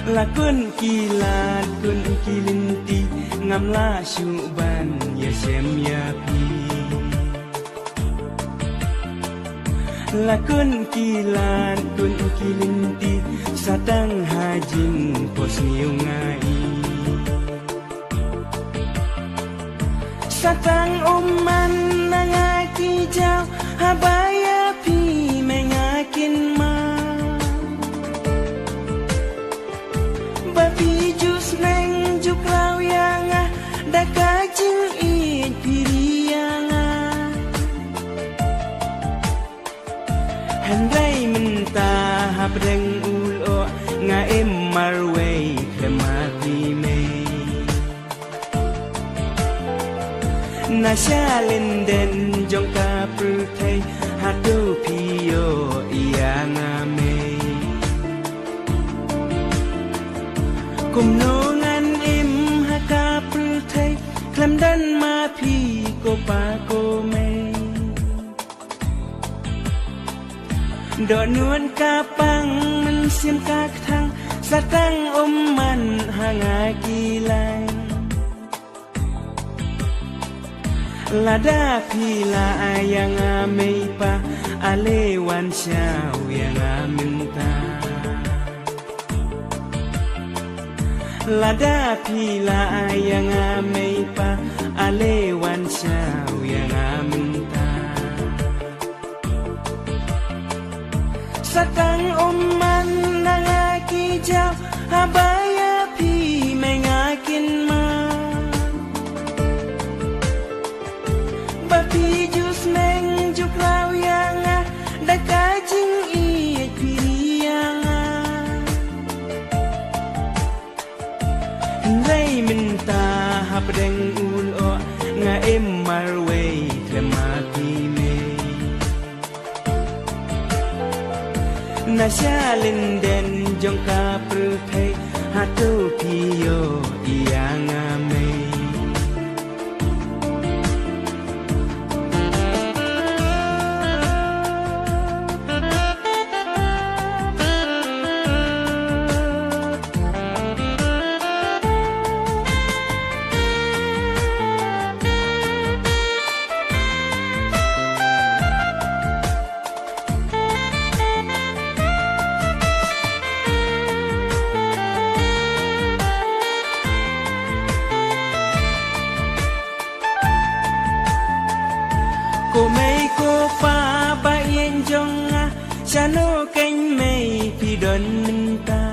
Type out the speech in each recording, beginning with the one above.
lakun kilat kun kilinti ngamla syuban ya sem ya pi lakun kilat kun kilinti satang hajin pos ngai satang umman nangaki jau habaya pi mengakin ma babi jus neng jukrau yang dakajing it piriang handai mentah habdeng ulo nga marway kemati me nasyalin den jong ka pruthai hatu piyo iang me kumnongan im haka pruthai klam dan ma phi ko pa ko me do nuan kapang men sim ka thang satang man hanga kilai lada pila ayang amei pa alewan syau yang aminta lada pila ayang amei pa alewan syau yang aminta satang man nangaki jau habaya pi mengakin ma bapi jus neng jukrau yang dakajing iet piriang Ndai minta habdeng ulo nga marway kemati me nasyalin den jong ka pruthai hatu piyo iang me cô mây cô pa ba yên jong chano canh mây phi don minta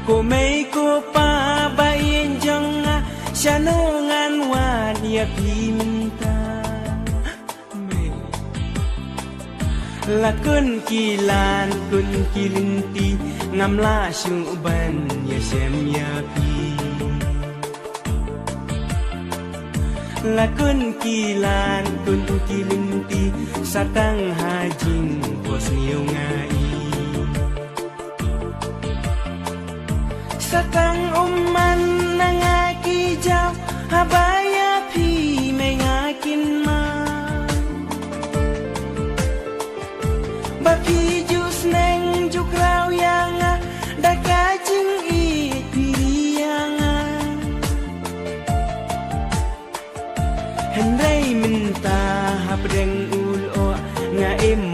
cô mây cô pa ba yên jong chano ngan wan ya phi minta lakun kilan kun kilinti ngamla syuban ya sem ya pi lakun kilan kun kilinti satang hajing pos ngai satang man nangaki jau habaya pi mengakin ma bapi jus neng jukrau yang dakajing it piriang handai minta habdeng ulo nga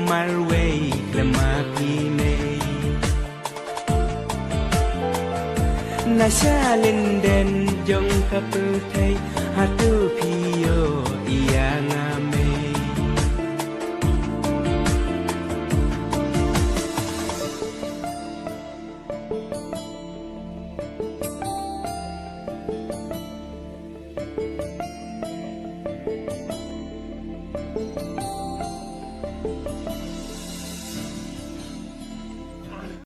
marway kemati me nasyalin den jong ka pruthai hatu piyo iang me